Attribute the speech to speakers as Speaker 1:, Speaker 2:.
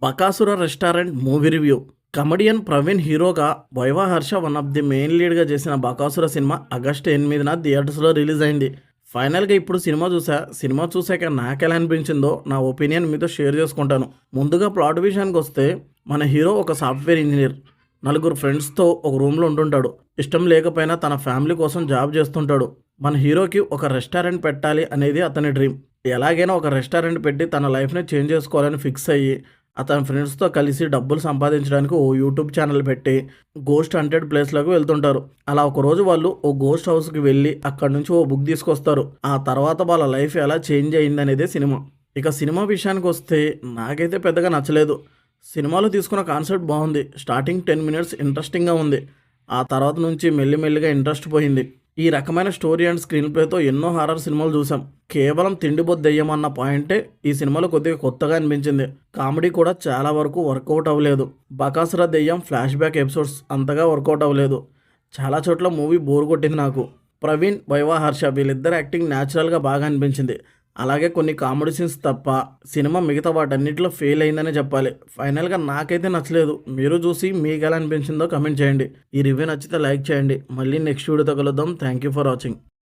Speaker 1: Bakasura restaurant movie review. Comedian Praveen హీరోగా, Viva Harsha one of the main లీడ్గా చేసిన బకాసుర సినిమా ఆగస్టు 8న థియేటర్స్లో రిలీజ్ అయింది. ఫైనల్గా ఇప్పుడు సినిమా చూశాక నాకెలా అనిపించిందో నా ఒపీనియన్ మీతో షేర్ చేసుకుంటాను. ముందుగా ప్లాట్ విషయానికి వస్తే, మన హీరో ఒక సాఫ్ట్వేర్ ఇంజనీర్. నలుగురు ఫ్రెండ్స్తో ఒక రూమ్లో ఉంటుంటాడు. ఇష్టం లేకపోయినా తన ఫ్యామిలీ కోసం జాబ్ చేస్తుంటాడు. మన హీరోకి ఒక రెస్టారెంట్ పెట్టాలి అనేది అతని డ్రీమ్. ఎలాగైనా ఒక రెస్టారెంట్ పెట్టి తన లైఫ్ని చేంజ్ చేసుకోవాలని ఫిక్స్ అయ్యి, అతని ఫ్రెండ్స్తో కలిసి డబ్బులు సంపాదించడానికి ఓ యూట్యూబ్ ఛానల్ పెట్టి గోస్ట్ హంటెడ్ ప్లేస్లకు వెళ్తుంటారు. అలా ఒకరోజు వాళ్ళు ఓ గోస్ట్ హౌస్కి వెళ్ళి అక్కడి నుంచి ఓ బుక్ తీసుకొస్తారు. ఆ తర్వాత వాళ్ళ లైఫ్ ఎలా చేంజ్ అయిందనేదే సినిమా. ఇక సినిమా విషయానికి వస్తే నాకైతే పెద్దగా నచ్చలేదు. సినిమాలో తీసుకున్న కాన్సెప్ట్ బాగుంది. స్టార్టింగ్ 10 మినిట్స్ ఇంట్రెస్టింగ్గా ఉంది. ఆ తర్వాత నుంచి మెల్లిమెల్లిగా ఇంట్రెస్ట్ పోయింది. ఈ రకమైన స్టోరీ అండ్ స్క్రీన్ ప్లేతో ఎన్నో హారర్ సినిమాలు చూసాం. కేవలం తిండిబొద్దెయ్యం అన్న పాయింటే ఈ సినిమాలో కొద్దిగా కొత్తగా అనిపించింది. కామెడీ కూడా చాలా వరకు వర్కౌట్ అవ్వలేదు. బకాసుర దెయ్యం ఫ్లాష్ బ్యాక్ ఎపిసోడ్స్ అంతగా వర్కౌట్ అవ్వలేదు. చాలా చోట్ల మూవీ బోర్ కొట్టింది నాకు. ప్రవీణ్, వైవా హర్ష వీళ్ళిద్దరు యాక్టింగ్ న్యాచురల్గా బాగా అనిపించింది. అలాగే కొన్ని కామెడీ సీన్స్ తప్ప సినిమా మిగతా వాటన్నిటిలో ఫెయిల్ అయిందనే చెప్పాలి. ఫైనల్గా నాకైతే నచ్చలేదు. మీరు చూసి మీకు ఎలా అనిపించిందో కమెంట్ చేయండి. ఈ రివ్యూ నచ్చితే లైక్ చేయండి. మళ్ళీ నెక్స్ట్ వీడియోతో కలుద్దాం. Thank you for watching.